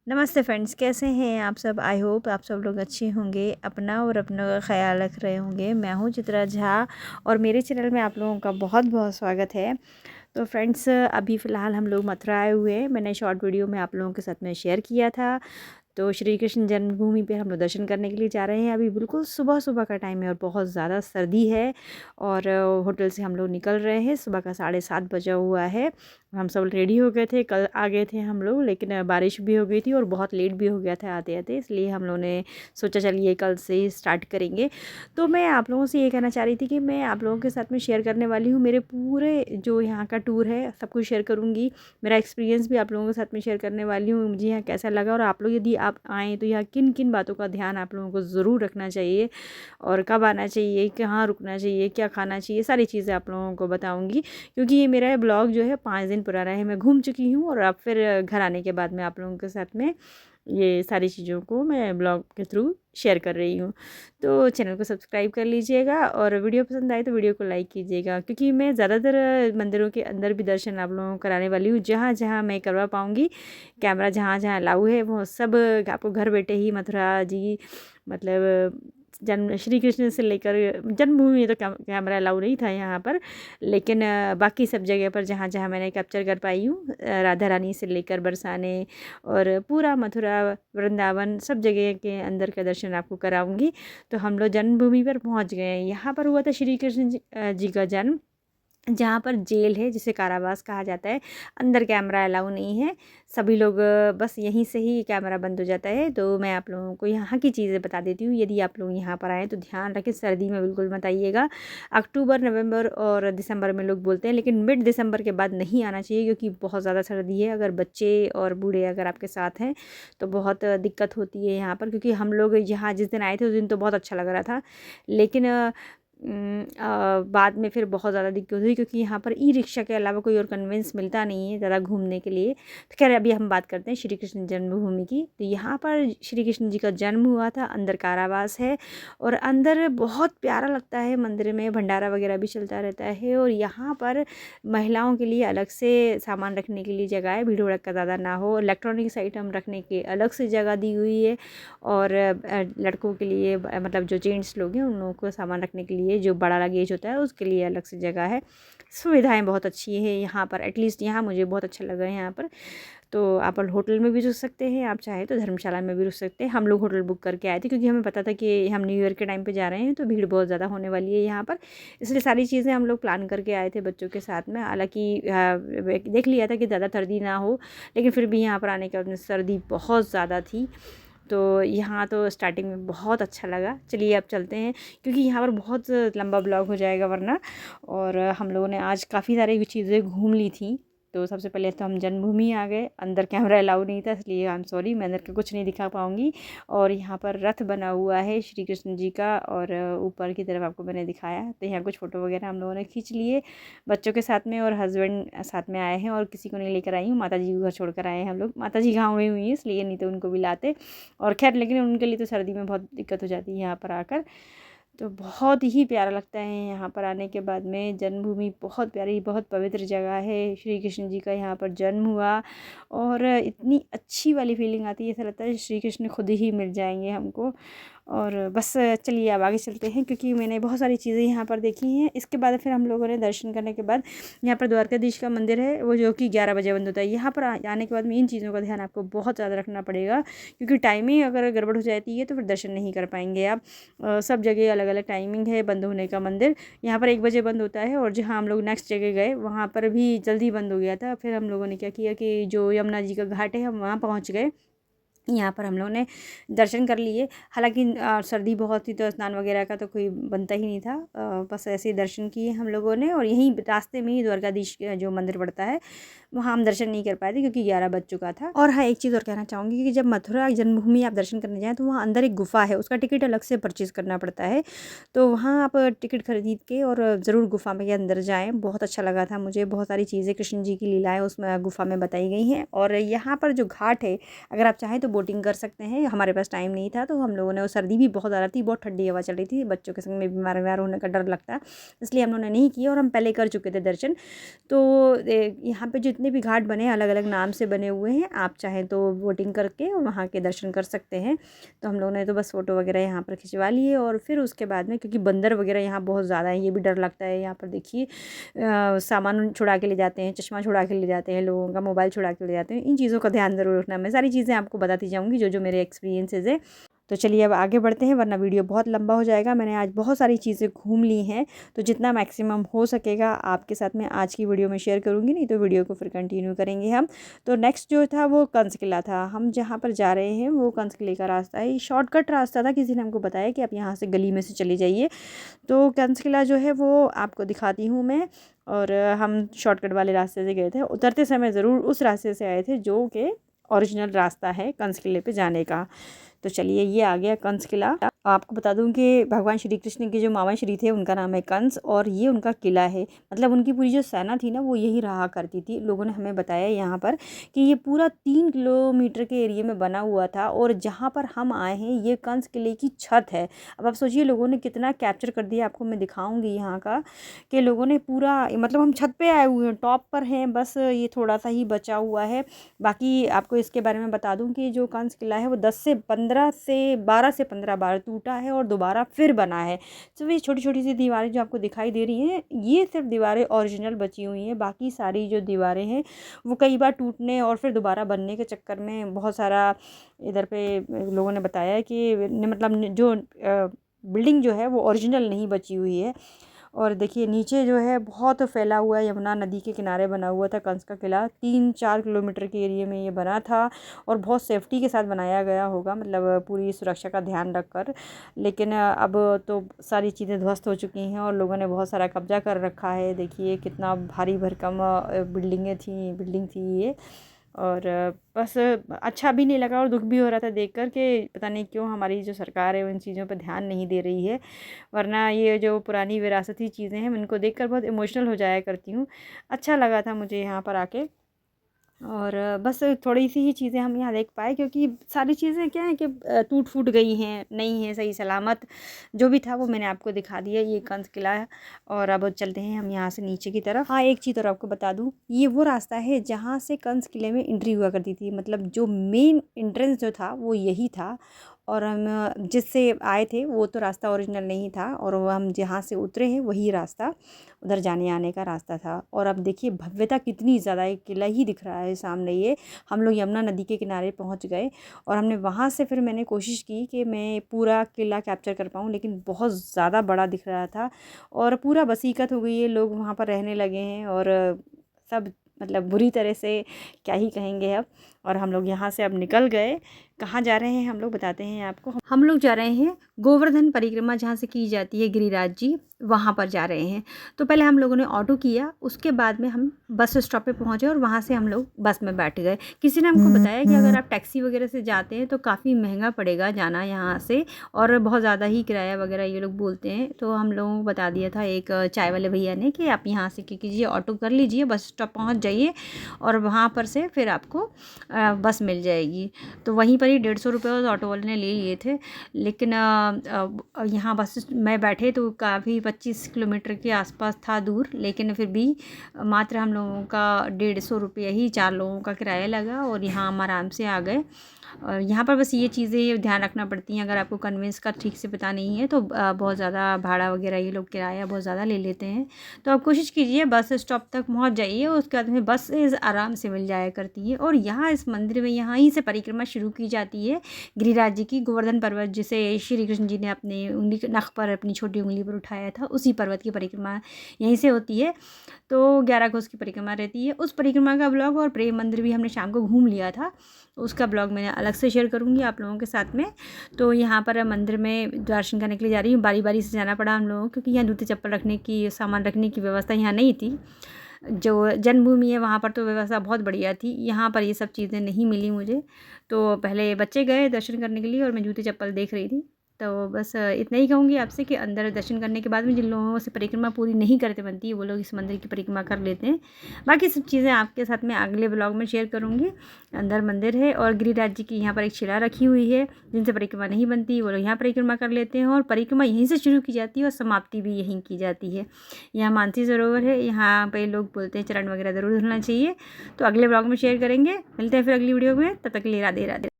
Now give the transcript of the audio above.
नमस्ते फ्रेंड्स, कैसे हैं आप सब। आई होप आप सब लोग अच्छे होंगे, अपना और अपना का ख्याल रख रहे होंगे। मैं हूं चित्रा झा और मेरे चैनल में आप लोगों का बहुत बहुत स्वागत है। तो फ्रेंड्स, अभी फ़िलहाल हम लोग मथुरा आए हुए हैं। मैंने शॉर्ट वीडियो में आप लोगों के साथ में शेयर किया था। तो श्री कृष्ण जन्मभूमि पे हम लोग दर्शन करने के लिए जा रहे हैं। अभी बिल्कुल सुबह सुबह का टाइम है और बहुत ज़्यादा सर्दी है। और होटल से हम लोग निकल रहे हैं। सुबह का 7:30 बजा हुआ है। हम सब रेडी हो गए थे, कल आ गए थे हम लोग, लेकिन बारिश भी हो गई थी और बहुत लेट भी हो गया था आते आते, इसलिए हम लोगों ने सोचा चलिए कल से ही स्टार्ट करेंगे। तो मैं आप लोगों से ये कहना चाह रही थी कि मैं आप लोगों के साथ में शेयर करने वाली हूँ मेरे पूरे जो यहाँ का टूर है, सब कुछ शेयर करूँगी। मेरा एक्सपीरियंस भी आप लोगों के साथ में शेयर करने वाली हूँ, मुझे यहाँ कैसा लगा। और आप लोग यदि आप आएँ तो यहाँ किन किन बातों का ध्यान आप लोगों को ज़रूर रखना चाहिए और कब आना चाहिए, कहाँ रुकना चाहिए, क्या खाना चाहिए, सारी चीज़ें आप लोगों को बताऊँगी। क्योंकि ये मेरा ब्लॉग जो है 5 दिन पुराना है, मैं घूम चुकी हूँ और अब फिर घर आने के बाद में आप लोगों के साथ में ये सारी चीज़ों को मैं ब्लॉग के थ्रू शेयर कर रही हूँ। तो चैनल को सब्सक्राइब कर लीजिएगा और वीडियो पसंद आए तो वीडियो को लाइक कीजिएगा, क्योंकि मैं ज़्यादातर मंदिरों के अंदर भी दर्शन आप लोगों को कराने वाली हूँ। जहाँ जहाँ मैं करवा पाऊँगी, कैमरा जहाँ जहाँ अलाउ है वो सब आपको घर बैठे ही मथुरा जी, मतलब जन्म श्री कृष्ण से लेकर जन्मभूमि में तो कैमरा अलाउ नहीं था यहाँ पर, लेकिन बाकी सब जगह पर जहाँ जहाँ मैंने कैप्चर कर पाई हूँ, राधा रानी से लेकर बरसाने और पूरा मथुरा वृंदावन सब जगह के अंदर का दर्शन आपको कराऊंगी। तो हम लोग जन्मभूमि पर पहुँच गए हैं। यहाँ पर हुआ था श्री कृष्ण जी का जन्म, जहाँ पर जेल है जिसे कारावास कहा जाता है। अंदर कैमरा अलाउ नहीं है, सभी लोग बस यहीं से ही कैमरा बंद हो जाता है। तो मैं आप लोगों को यहाँ की चीज़ें बता देती हूँ। यदि आप लोग यहाँ पर आएँ तो ध्यान रखें, सर्दी में बिल्कुल मत आइएगा। अक्टूबर, नवंबर और दिसंबर में लोग बोलते हैं, लेकिन मिड दिसंबर के बाद नहीं आना चाहिए, क्योंकि बहुत ज़्यादा सर्दी है। अगर बच्चे और बूढ़े अगर आपके साथ हैं तो बहुत दिक्कत होती है यहाँ पर। क्योंकि हम लोग यहाँ जिस दिन आए थे उस दिन तो बहुत अच्छा लग रहा था, लेकिन बाद में फिर बहुत ज़्यादा दिक्कत हुई, क्योंकि यहाँ पर ई रिक्शा के अलावा कोई और कन्वेंस मिलता नहीं है ज़्यादा घूमने के लिए। तो खैर, अभी हम बात करते हैं श्री कृष्ण जन्मभूमि की। तो यहाँ पर श्री कृष्ण जी का जन्म हुआ था, अंदर कारावास है और अंदर बहुत प्यारा लगता है। मंदिर में भंडारा वगैरह भी चलता रहता है और यहाँ पर महिलाओं के लिए अलग से सामान रखने के लिए जगह है, भीड़ भड़का ज़्यादा ना हो। इलेक्ट्रॉनिक्स आइटम रखने के अलग से जगह दी हुई है और लड़कों के लिए मतलब जो जेंट्स लोग हैं उन लोगों को सामान रखने के लिए जो बड़ा लगेज होता है उसके लिए अलग से जगह है। सुविधाएं बहुत अच्छी है यहाँ पर, एटलीस्ट यहाँ मुझे बहुत अच्छा लगा है यहाँ पर। तो आप होटल में भी रुक सकते हैं, आप चाहे तो धर्मशाला में भी रुक सकते हैं। हम लोग होटल बुक करके आए थे, क्योंकि हमें पता था कि हम न्यू ईयर के टाइम पे जा रहे हैं तो भीड़ बहुत ज़्यादा होने वाली है यहाँ पर, इसलिए सारी चीज़ें हम लोग प्लान करके आए थे बच्चों के साथ में। हालांकि देख लिया था कि ज़्यादा सर्दी ना हो, लेकिन फिर भी यहाँ पर आने के बाद सर्दी बहुत ज़्यादा थी। तो यहाँ तो स्टार्टिंग में बहुत अच्छा लगा। चलिए अब चलते हैं, क्योंकि यहाँ पर बहुत लंबा ब्लॉग हो जाएगा वरना। और हम लोगों ने आज काफ़ी सारी चीज़ें घूम ली थी। तो सबसे पहले तो हम जन्मभूमि आ गए। अंदर कैमरा अलाउ नहीं था, इसलिए आई एम सॉरी, मैं अंदर का कुछ नहीं दिखा पाऊँगी। और यहाँ पर रथ बना हुआ है श्री कृष्ण जी का, और ऊपर की तरफ आपको मैंने दिखाया। तो यहाँ कुछ फ़ोटो वगैरह हम लोगों ने खींच लिए बच्चों के साथ में, और हस्बैंड साथ में आए हैं और किसी को नहीं लेकर आई हूँ। माता जी को घर छोड़ कर आए हैं हम लोग। माता जी गाँव में हुई हैं, इसलिए नहीं तो उनको भी लाते। और खैर, लेकिन उनके लिए तो सर्दी में बहुत दिक्कत हो जाती है यहाँ पर आकर। तो बहुत ही प्यारा लगता है यहाँ पर आने के बाद में। जन्मभूमि बहुत प्यारी, बहुत पवित्र जगह है। श्री कृष्ण जी का यहाँ पर जन्म हुआ और इतनी अच्छी वाली फीलिंग आती है, ऐसा लगता है श्री कृष्ण खुद ही मिल जाएंगे हमको। और बस चलिए अब आगे चलते हैं, क्योंकि मैंने बहुत सारी चीज़ें यहाँ पर देखी हैं। इसके बाद फिर हम लोगों ने दर्शन करने के बाद यहाँ पर द्वारकाधीश का मंदिर है, वो जो कि 11 बजे बंद होता है। यहाँ पर आने के बाद में इन चीज़ों का ध्यान आपको बहुत ज़्यादा रखना पड़ेगा, क्योंकि टाइमिंग अगर गड़बड़ हो जाती है तो फिर दर्शन नहीं कर पाएंगे आप। सब जगह अलग अलग टाइमिंग है बंद होने का मंदिर। यहाँ पर 1 बजे बंद होता है, और जहाँ हम लोग नेक्स्ट जगह गए वहाँ पर भी जल्दी बंद हो गया था। फिर हम लोगों ने क्या किया कि जो यमुना जी का घाट है हम वहाँ पहुँच गए। यहाँ पर हम लोगों ने दर्शन कर लिए। हालांकि सर्दी बहुत थी तो स्नान वगैरह का तो कोई बनता ही नहीं था। बस ऐसे ही दर्शन किए हम लोगों ने, और यहीं रास्ते में ही द्वारकाधीश जो मंदिर पड़ता है वहाँ हम दर्शन नहीं कर पाए थे, क्योंकि 11 बज चुका था। और हाँ, एक चीज़ और कहना चाहूँगी कि जब मथुरा जन्मभूमि आप दर्शन करने जाएँ तो वहाँ अंदर एक गुफा है, उसका टिकट अलग से परचेज़ करना पड़ता है। तो वहाँ आप टिकट खरीद के और ज़रूर गुफा में के अंदर जाएँ। बहुत अच्छा लगा था मुझे, बहुत सारी चीज़ें कृष्ण जी की लीलाएँ उसमें गुफा में बताई गई हैं। और यहाँ पर जो घाट है, अगर आप चाहें तो बोटिंग कर सकते हैं। हमारे पास टाइम नहीं था तो हम लोगों ने, और सर्दी भी बहुत ज़्यादा थी, बहुत ठंडी हवा चल रही थी, बच्चों के संग में बीमार होने का डर लगता है, इसलिए हम लोगों ने नहीं किया और हम पहले कर चुके थे दर्शन। तो यहाँ पे जितने भी घाट बने अलग अलग नाम से बने हुए हैं, आप चाहें तो बोटिंग करके वहाँ के दर्शन कर सकते हैं। तो हम लोगों ने तो बस फ़ोटो वगैरह यहाँ पर खिंचवा लिए और फिर उसके बाद में, क्योंकि बंदर वगैरह यहाँ बहुत ज़्यादा है, ये भी डर लगता है। यहाँ पर देखिए सामान छुड़ा के ले जाते हैं, चश्मा छुड़ा के ले जाते हैं, लोगों का मोबाइल छुड़ा के ले जाते हैं। इन चीज़ों का ध्यान ज़रूर रखना। मैं सारी चीज़ें आपको बताती जाऊँगी जो जो मेरे एक्सपीरियंसेस है। तो चलिए अब आगे बढ़ते हैं, वरना वीडियो बहुत लंबा हो जाएगा। मैंने आज बहुत सारी चीज़ें घूम ली हैं, तो जितना मैक्सिमम हो सकेगा आपके साथ में आज की वीडियो में शेयर करूँगी, नहीं तो वीडियो को फिर कंटिन्यू करेंगे हम। तो नेक्स्ट जो था वो कंस किला था। हम जहाँ पर जा रहे हैं वो कंस किले का रास्ता है, शॉर्टकट रास्ता था। किसी ने हमको बताया कि आप यहाँ से गली में से चले जाइए। तो कंस किला जो है वो आपको दिखाती हूँ मैं। और हम शॉर्टकट वाले रास्ते से गए थे, उतरते समय ज़रूर उस रास्ते से आए थे जो कि ओरिजिनल रास्ता है कंस किले पे जाने का। तो चलिए ये आ गया कंस किला। आपको बता दूं कि भगवान श्री कृष्ण के जो मामा श्री थे उनका नाम है कंस, और ये उनका किला है। मतलब उनकी पूरी जो सेना थी ना वो यही रहा करती थी। लोगों ने हमें बताया यहाँ पर कि ये पूरा 3 किलोमीटर के एरिया में बना हुआ था, और जहाँ पर हम आए हैं ये कंस किले की छत है। अब आप सोचिए लोगों ने कितना कैप्चर कर दिया। आपको मैं दिखाऊँगी यहाँ का कि लोगों ने पूरा, मतलब हम छत पर आए हुए हैं, टॉप पर हैं, बस ये थोड़ा सा ही बचा हुआ है। बाकी आपको इसके बारे में बता दूँ कि जो कंस किला है वो 12 से 15 बार टूटा है और दोबारा फिर बना है। तो ये छोटी छोटी सी दीवारें जो आपको दिखाई दे रही हैं, ये सिर्फ दीवारें ओरिजिनल बची हुई हैं। बाकी सारी जो दीवारें हैं वो कई बार टूटने और फिर दोबारा बनने के चक्कर में बहुत सारा इधर पे लोगों ने बताया कि मतलब जो बिल्डिंग जो है वो ओरिजिनल नहीं बची हुई है। और देखिए नीचे जो है बहुत फैला हुआ है, यमुना नदी के किनारे बना हुआ था कंस का किला। 3-4 किलोमीटर के एरिया में ये बना था, और बहुत सेफ्टी के साथ बनाया गया होगा, मतलब पूरी सुरक्षा का ध्यान रखकर। लेकिन अब तो सारी चीज़ें ध्वस्त हो चुकी हैं और लोगों ने बहुत सारा कब्जा कर रखा है। देखिए कितना भारी भरकम बिल्डिंग थी ये। और बस अच्छा भी नहीं लगा और दुख भी हो रहा था देखकर कि पता नहीं क्यों हमारी जो सरकार है वो इन चीज़ों पर ध्यान नहीं दे रही है। वरना ये जो पुरानी विरासती चीज़ें हैं मैं इनको देखकर बहुत इमोशनल हो जाया करती हूँ। अच्छा लगा था मुझे यहाँ पर आके। और बस थोड़ी सी ही चीज़ें हम यहाँ देख पाए, क्योंकि सारी चीज़ें क्या है कि टूट फूट गई हैं, नहीं है सही सलामत। जो भी था वो मैंने आपको दिखा दिया, ये कंस किला है। और अब चलते हैं हम यहाँ से नीचे की तरफ। हाँ एक चीज़ और आपको बता दूँ, ये वो रास्ता है जहाँ से कंस किले में एंट्री हुआ करती थी। मतलब जो मेन एंट्रेंस जो था वो यही था, और हम जिससे आए थे वो तो रास्ता ओरिजिनल नहीं था, और वो हम जहाँ से उतरे हैं वही रास्ता उधर जाने आने का रास्ता था। और अब देखिए भव्यता कितनी ज़्यादा, एक किला ही दिख रहा है सामने। ये हम लोग यमुना नदी के किनारे पहुंच गए, और हमने वहाँ से फिर मैंने कोशिश की कि मैं पूरा किला कैप्चर कर पाऊँ, लेकिन बहुत ज़्यादा बड़ा दिख रहा था और पूरा बसीकत हो गई है, लोग वहाँ पर रहने लगे हैं और सब मतलब बुरी तरह से क्या ही कहेंगे अब। और हम लोग यहाँ से अब निकल गए। कहाँ जा रहे हैं हम लोग बताते हैं आपको। हम लोग जा रहे हैं गोवर्धन परिक्रमा जहाँ से की जाती है गिरिराज जी, वहाँ पर जा रहे हैं। तो पहले हम लोगों ने ऑटो किया, उसके बाद में हम बस स्टॉप पे पहुँचे और वहाँ से हम लोग बस में बैठ गए। किसी ने हमको बताया कि अगर आप टैक्सी वगैरह से जाते हैं तो काफ़ी महंगा पड़ेगा जाना यहाँ से, और बहुत ज़्यादा ही किराया वगैरह ये लोग बोलते हैं। तो हम लोगों को बता दिया था एक चाय वाले भैया ने कि आप यहाँ से क्या कीजिए, ऑटो कर लीजिए, बस स्टॉप पहुँच जाइए और वहाँ पर से फिर आपको बस मिल जाएगी। तो वहीं पर ही 150 रुपये उस ऑटो वाले ने ले लिए थे। लेकिन यहाँ बस में बैठे तो काफ़ी 25 किलोमीटर के आसपास था दूर, लेकिन फिर भी मात्र हम लोगों का 150 रुपये ही 4 लोगों का किराया लगा और यहाँ हम आराम से आ गए। और यहाँ पर बस ये चीज़ें ध्यान रखना पड़ती हैं, अगर आपको कन्वेंस का ठीक से पता नहीं है तो बहुत ज़्यादा भाड़ा वगैरह ये लोग किराया बहुत ज़्यादा ले लेते हैं। तो आप कोशिश कीजिए बस स्टॉप तक पहुँच जाइए, उसके बाद में बस आराम से मिल जाया करती है। और यहाँ इस मंदिर में यहाँ ही से परिक्रमा शुरू की जाती है गिरिराज जी की। गोवर्धन पर्वत जिसे श्री कृष्ण जी ने अपने उंगली नख पर, अपनी छोटी उंगली पर उठाया था, उसी पर्वत की परिक्रमा यहीं से होती है। तो 11 कोस की परिक्रमा रहती है। उस परिक्रमा का ब्लॉग और प्रेम मंदिर भी हमने शाम को घूम लिया था, उसका ब्लॉग मैं अलग से शेयर करूँगी आप लोगों के साथ में। तो यहाँ पर मंदिर में दर्शन करने के लिए जा रही हूँ, बारी बारी से जाना पड़ा हम लोगों को, क्योंकि यहाँ जूते चप्पल रखने की, सामान रखने की व्यवस्था यहाँ नहीं थी। जो जन्मभूमि है वहाँ पर तो व्यवस्था बहुत बढ़िया थी, यहाँ पर ये सब चीज़ें नहीं मिली मुझे। तो पहले बच्चे गए दर्शन करने के लिए और मैं जूते चप्पल देख रही थी। तो बस इतना ही कहूँगी आपसे कि अंदर दर्शन करने के बाद में जिन लोगों से परिक्रमा पूरी नहीं करते बनती है वो लोग इस मंदिर की परिक्रमा कर लेते हैं। बाकी सब चीज़ें आपके साथ में अगले ब्लॉग में शेयर करूँगी। अंदर मंदिर है और गिरिराज जी की यहाँ पर एक शिला रखी हुई है, जिनसे परिक्रमा नहीं बनती वो लोग यहाँ परिक्रमा कर लेते हैं और परिक्रमा यहीं से शुरू की जाती है और समाप्ति भी यहीं की जाती है। यहाँ मानसी सरोवर है, यहाँ पे लोग बोलते हैं चरण वगैरह ज़रूर धुलना चाहिए। तो अगले ब्लॉग में शेयर करेंगे, मिलते हैं फिर अगली वीडियो में, तब तक के लिए राधे राधे।